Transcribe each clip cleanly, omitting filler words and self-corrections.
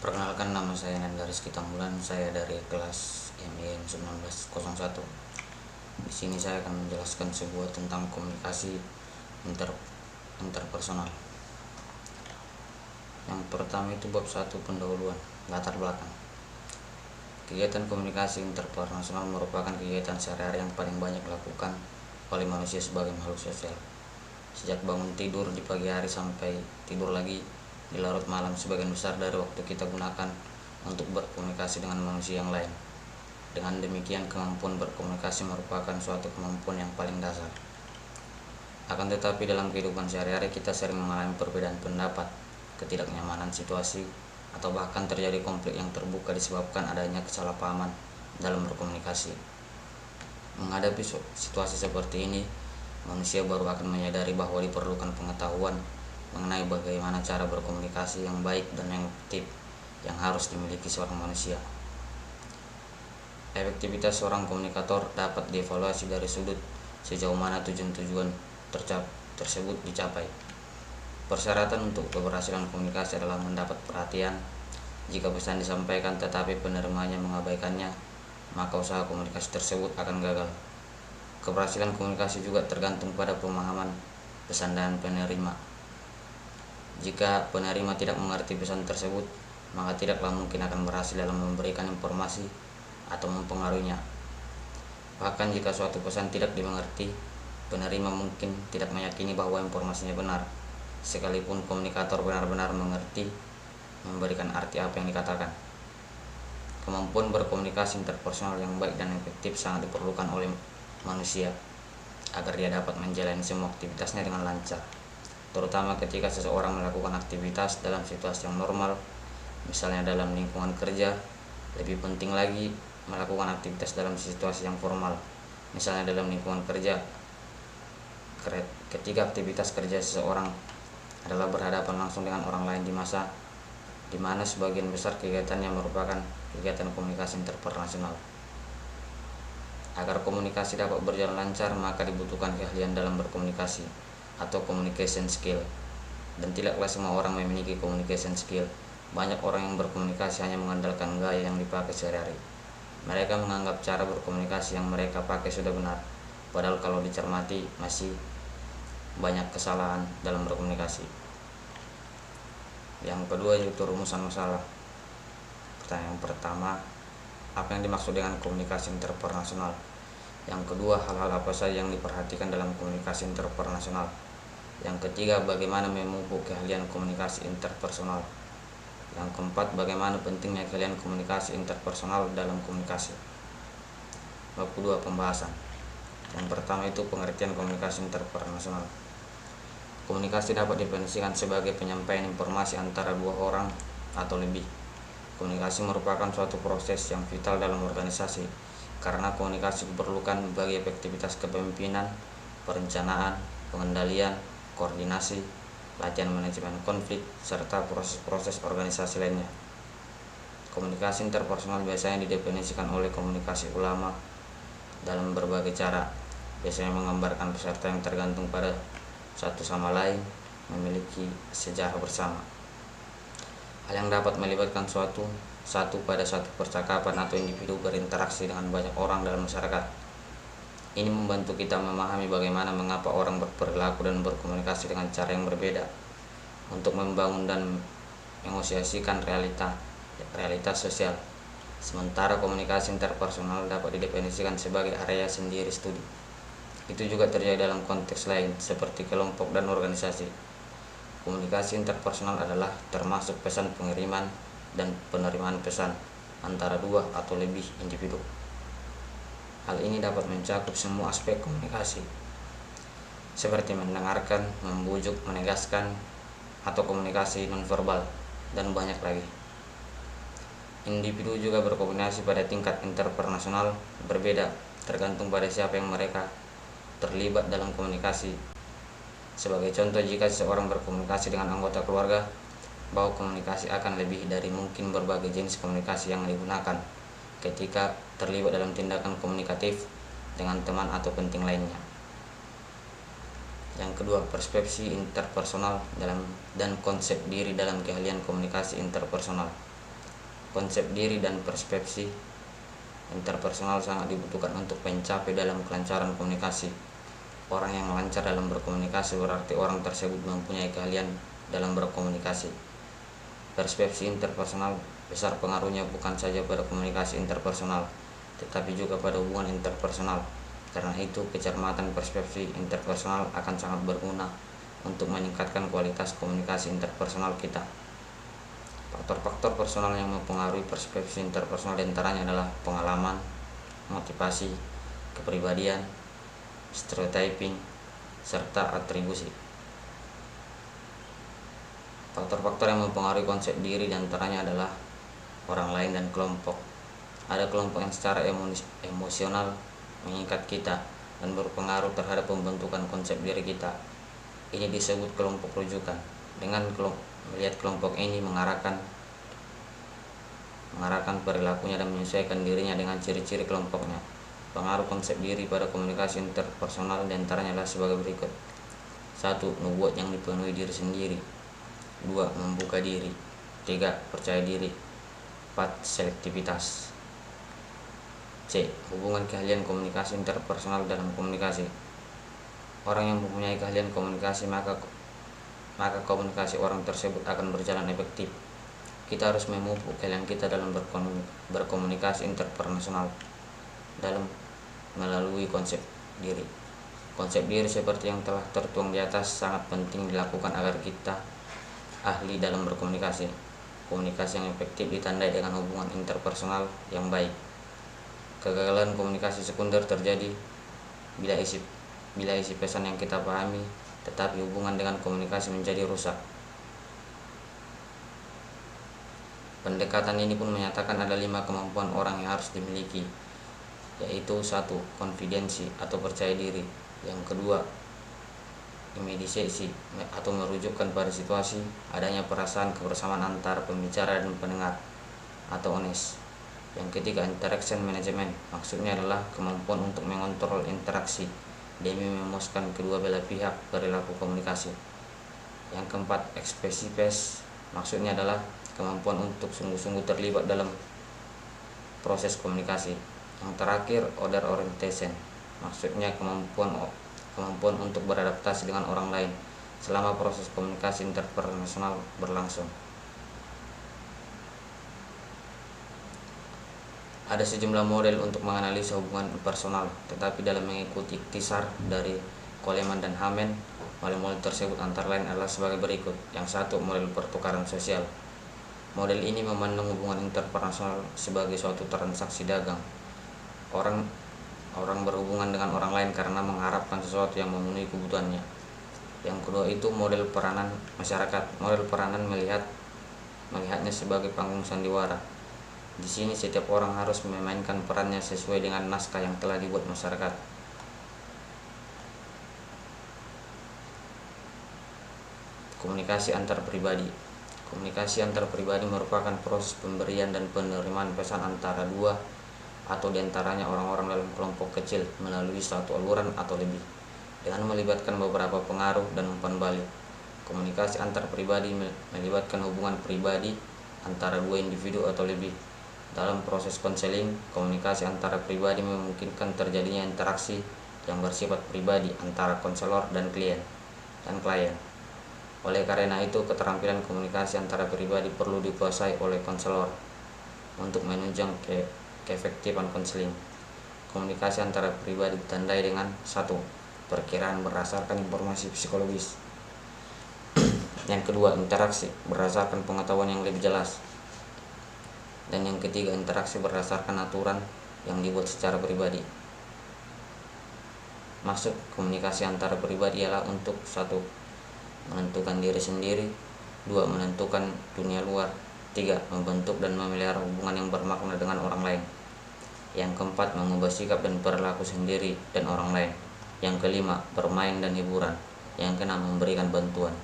Perkenalkan, nama saya Nanda Rizky Tambulan. Saya dari kelas MIN 1901. Di sini saya akan menjelaskan sebuah tentang komunikasi interpersonal. Yang pertama itu bab 1, pendahuluan, latar belakang. Kegiatan komunikasi interpersonal merupakan kegiatan sehari-hari yang paling banyak dilakukan oleh manusia sebagai makhluk sosial. Sejak bangun tidur di pagi hari sampai tidur lagi di larut malam, sebagian besar dari waktu kita gunakan untuk berkomunikasi dengan manusia yang lain. Dengan demikian, kemampuan berkomunikasi merupakan suatu kemampuan yang paling dasar. Akan tetapi dalam kehidupan sehari-hari kita sering mengalami perbedaan pendapat, ketidaknyamanan situasi, atau bahkan terjadi konflik yang terbuka disebabkan adanya kesalahpahaman dalam berkomunikasi. Menghadapi situasi seperti ini, manusia baru akan menyadari bahwa diperlukan pengetahuan mengenai bagaimana cara berkomunikasi yang baik dan yang efektif yang harus dimiliki seorang manusia. Efektivitas seorang komunikator dapat dievaluasi dari sudut sejauh mana tujuan-tujuan tersebut dicapai. Persyaratan untuk keberhasilan komunikasi adalah mendapat perhatian. Jika pesan disampaikan tetapi penerimanya mengabaikannya, maka usaha komunikasi tersebut akan gagal. Keberhasilan komunikasi juga tergantung pada pemahaman pesan dan penerima. Jika penerima tidak mengerti pesan tersebut, maka tidaklah mungkin akan berhasil dalam memberikan informasi atau mempengaruhinya. Bahkan jika suatu pesan tidak dimengerti, penerima mungkin tidak meyakini bahwa informasinya benar, sekalipun komunikator benar-benar mengerti memberikan arti apa yang dikatakan. Kemampuan berkomunikasi interpersonal yang baik dan efektif sangat diperlukan oleh manusia agar dia dapat menjalani semua aktivitasnya dengan lancar, terutama ketika seseorang melakukan aktivitas dalam situasi yang normal, misalnya dalam lingkungan kerja. Lebih penting lagi melakukan aktivitas dalam situasi yang formal, misalnya dalam lingkungan kerja. Ketika aktivitas kerja seseorang adalah berhadapan langsung dengan orang lain di mana sebagian besar kegiatannya merupakan kegiatan komunikasi interpersonal. Agar komunikasi dapat berjalan lancar, maka dibutuhkan keahlian dalam berkomunikasi atau communication skill. Dan tidaklah semua orang memiliki communication skill. Banyak orang yang berkomunikasi hanya mengandalkan gaya yang dipakai sehari-hari. Mereka menganggap cara berkomunikasi yang mereka pakai sudah benar, padahal kalau dicermati masih banyak kesalahan dalam berkomunikasi. Yang kedua yaitu rumusan masalah. Pertanyaan pertama, apa yang dimaksud dengan komunikasi interpersonal? Yang kedua, hal-hal apa saja yang diperhatikan dalam komunikasi interpersonal? Yang ketiga, bagaimana memupuk keahlian komunikasi interpersonal? Yang keempat, bagaimana pentingnya keahlian komunikasi interpersonal dalam komunikasi? Bab kedua, pembahasan. Yang pertama itu pengertian komunikasi interpersonal. Komunikasi dapat didefinisikan sebagai penyampaian informasi antara dua orang atau lebih. Komunikasi merupakan suatu proses yang vital dalam organisasi, karena komunikasi diperlukan bagi efektivitas kepemimpinan, perencanaan, pengendalian, koordinasi, latihan manajemen konflik, serta proses-proses organisasi lainnya. Komunikasi interpersonal biasanya didefinisikan oleh komunikasi ulama dalam berbagai cara, biasanya menggambarkan peserta yang tergantung pada satu sama lain, memiliki sejarah bersama. Hal yang dapat melibatkan satu pada satu percakapan atau individu berinteraksi dengan banyak orang dalam masyarakat. Ini membantu kita memahami bagaimana mengapa orang berperilaku dan berkomunikasi dengan cara yang berbeda untuk membangun dan menegosiasikan realitas sosial. Sementara komunikasi interpersonal dapat didefinisikan sebagai area sendiri studi. Itu juga terjadi dalam konteks lain seperti kelompok dan organisasi. Komunikasi interpersonal adalah termasuk pesan pengiriman dan penerimaan pesan antara dua atau lebih individu. Hal ini dapat mencakup semua aspek komunikasi, seperti mendengarkan, membujuk, menegaskan, atau komunikasi nonverbal, dan banyak lagi. Individu juga berkomunikasi pada tingkat interpersonal berbeda, tergantung pada siapa yang mereka terlibat dalam komunikasi. Sebagai contoh, jika seseorang berkomunikasi dengan anggota keluarga, bahwa komunikasi akan lebih dari mungkin berbagai jenis komunikasi yang digunakan ketika terlibat dalam tindakan komunikatif dengan teman atau penting lainnya. Yang kedua, persepsi interpersonal dan konsep diri dalam keahlian komunikasi interpersonal. Konsep diri dan persepsi interpersonal sangat dibutuhkan untuk mencapai dalam kelancaran komunikasi. Orang yang lancar dalam berkomunikasi berarti orang tersebut mempunyai keahlian dalam berkomunikasi. Persepsi interpersonal besar pengaruhnya bukan saja pada komunikasi interpersonal, tetapi juga pada hubungan interpersonal. Karena itu, kecermatan persepsi interpersonal akan sangat berguna untuk meningkatkan kualitas komunikasi interpersonal kita. Faktor-faktor personal yang mempengaruhi persepsi interpersonal diantaranya adalah pengalaman, motivasi, kepribadian, stereotyping, serta atribusi. Faktor-faktor yang mempengaruhi konsep diri diantaranya adalah orang lain dan kelompok. Ada kelompok yang secara emosional mengikat kita dan berpengaruh terhadap pembentukan konsep diri kita. Ini disebut kelompok rujukan. Dengan melihat kelompok ini mengarahkan perilakunya dan menyesuaikan dirinya dengan ciri-ciri kelompoknya. Pengaruh konsep diri pada komunikasi interpersonal diantaranya adalah sebagai berikut. 1. Membuat yang dipenuhi diri sendiri. 2. Membuka diri. 3. Percaya diri. 4. Selektivitas. C. Hubungan keahlian komunikasi interpersonal dalam komunikasi. Orang yang mempunyai keahlian komunikasi maka komunikasi orang tersebut akan berjalan efektif. Kita harus memupuk keahlian kita dalam berkomunikasi interpersonal dalam melalui konsep diri. Konsep diri seperti yang telah tertuang di atas sangat penting dilakukan agar kita ahli dalam berkomunikasi. Komunikasi yang efektif ditandai dengan hubungan interpersonal yang baik. Kegagalan komunikasi sekunder terjadi bila isi pesan yang kita pahami, tetapi hubungan dengan komunikasi menjadi rusak. Pendekatan ini pun menyatakan ada 5 kemampuan orang yang harus dimiliki, yaitu 1. Konfidensi atau percaya diri. Yang kedua, imedisesi atau merujukkan pada situasi, adanya perasaan kebersamaan antara pembicara dan pendengar atau honest. Yang ketiga, interaction management, maksudnya adalah kemampuan untuk mengontrol interaksi demi memuaskan kedua belah pihak perilaku komunikasi. Yang keempat, expressiveness, maksudnya adalah kemampuan untuk sungguh-sungguh terlibat dalam proses komunikasi. Yang terakhir, order orientation, maksudnya kemampuan untuk beradaptasi dengan orang lain selama proses komunikasi interpersonal berlangsung. Ada sejumlah model untuk menganalisa hubungan personal, tetapi dalam mengikuti ikhtisar dari Coleman dan Hamen, model-model tersebut antara lain adalah sebagai berikut. Yang 1, model pertukaran sosial. Model ini memandang hubungan interpersonal sebagai suatu transaksi dagang. Orang berhubungan dengan orang lain karena mengharapkan sesuatu yang memenuhi kebutuhannya. Yang kedua itu model peranan masyarakat. Model peranan melihatnya sebagai panggung sandiwara. Di sini setiap orang harus memainkan perannya sesuai dengan naskah yang telah dibuat masyarakat. Komunikasi antar pribadi. Komunikasi antar pribadi merupakan proses pemberian dan penerimaan pesan antara dua atau diantaranya orang-orang dalam kelompok kecil melalui satu aluran atau lebih, dengan melibatkan beberapa pengaruh dan umpan balik. Komunikasi antar pribadi melibatkan hubungan pribadi antara dua individu atau lebih. Dalam proses konseling, komunikasi antara pribadi memungkinkan terjadinya interaksi yang bersifat pribadi antara konselor dan klien. Oleh karena itu, keterampilan komunikasi antara pribadi perlu dikuasai oleh konselor untuk menunjang keefektifan konseling. Komunikasi antara pribadi ditandai dengan 1. Perkiraan berdasarkan informasi psikologis. Yang kedua, interaksi berdasarkan pengetahuan yang lebih jelas. Dan yang ketiga, interaksi berdasarkan aturan yang dibuat secara pribadi. Maksud komunikasi antara pribadi ialah untuk 1. Menentukan diri sendiri, 2. Menentukan dunia luar, 3. Membentuk dan memelihara hubungan yang bermakna dengan orang lain. Yang keempat, mengubah sikap dan perilaku sendiri dan orang lain. Yang kelima, bermain dan hiburan. Yang keenam, memberikan bantuan.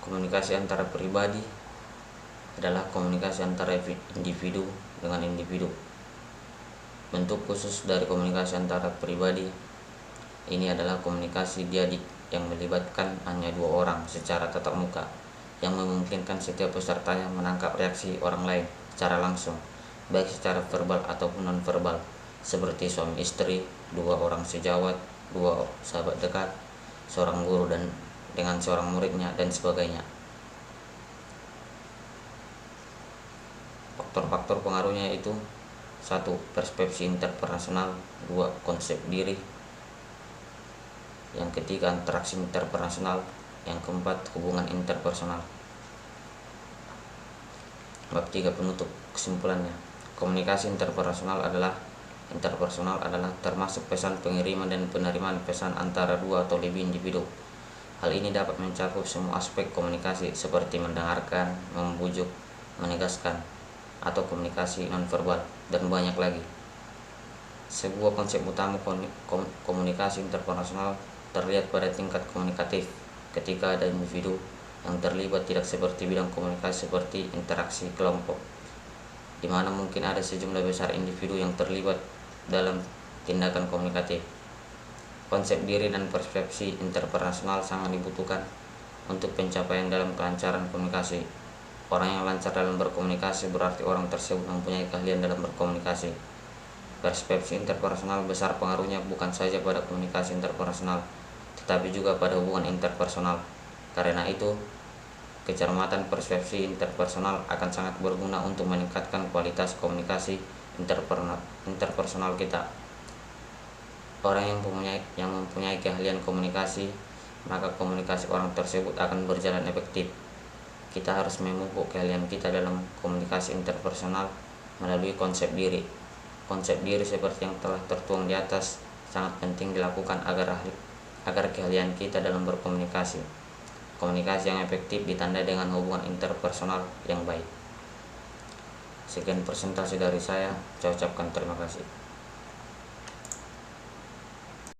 Komunikasi antara pribadi adalah komunikasi antara individu dengan individu. Bentuk khusus dari komunikasi antara pribadi ini adalah komunikasi diadik yang melibatkan hanya dua orang secara tatap muka, yang memungkinkan setiap pesertanya menangkap reaksi orang lain secara langsung, baik secara verbal ataupun non-verbal, seperti suami istri, dua orang sejawat, dua sahabat dekat, seorang guru dan dengan seorang muridnya, dan sebagainya. Faktor-faktor pengaruhnya itu: 1. Persepsi interpersonal. 2. Konsep diri. Yang ketiga, interaksi interpersonal. Yang keempat, hubungan interpersonal. Bab 3 penutup. Kesimpulannya, komunikasi interpersonal adalah termasuk pesan pengiriman dan penerimaan pesan antara dua atau lebih individu. Hal ini dapat mencakup semua aspek komunikasi seperti mendengarkan, membujuk, menegaskan, atau komunikasi nonverbal, dan banyak lagi. Sebuah konsep utama komunikasi interpersonal terlihat pada tingkat komunikatif, ketika ada individu yang terlibat tidak seperti bidang komunikasi seperti interaksi kelompok, di mana mungkin ada sejumlah besar individu yang terlibat dalam tindakan komunikatif. Konsep diri dan persepsi interpersonal sangat dibutuhkan untuk pencapaian dalam kelancaran komunikasi. Orang yang lancar dalam berkomunikasi berarti orang tersebut mempunyai keahlian dalam berkomunikasi. Persepsi interpersonal besar pengaruhnya bukan saja pada komunikasi interpersonal, tetapi juga pada hubungan interpersonal. Karena itu, kecermatan persepsi interpersonal akan sangat berguna untuk meningkatkan kualitas komunikasi interpersonal kita. Orang yang mempunyai keahlian komunikasi, maka komunikasi orang tersebut akan berjalan efektif. Kita harus memupuk keahlian kita dalam komunikasi interpersonal melalui konsep diri. Konsep diri seperti yang telah tertuang di atas sangat penting dilakukan agar keahlian kita dalam berkomunikasi. Komunikasi yang efektif ditandai dengan hubungan interpersonal yang baik. Sekian presentasi dari saya. Saya ucapkan terima kasih.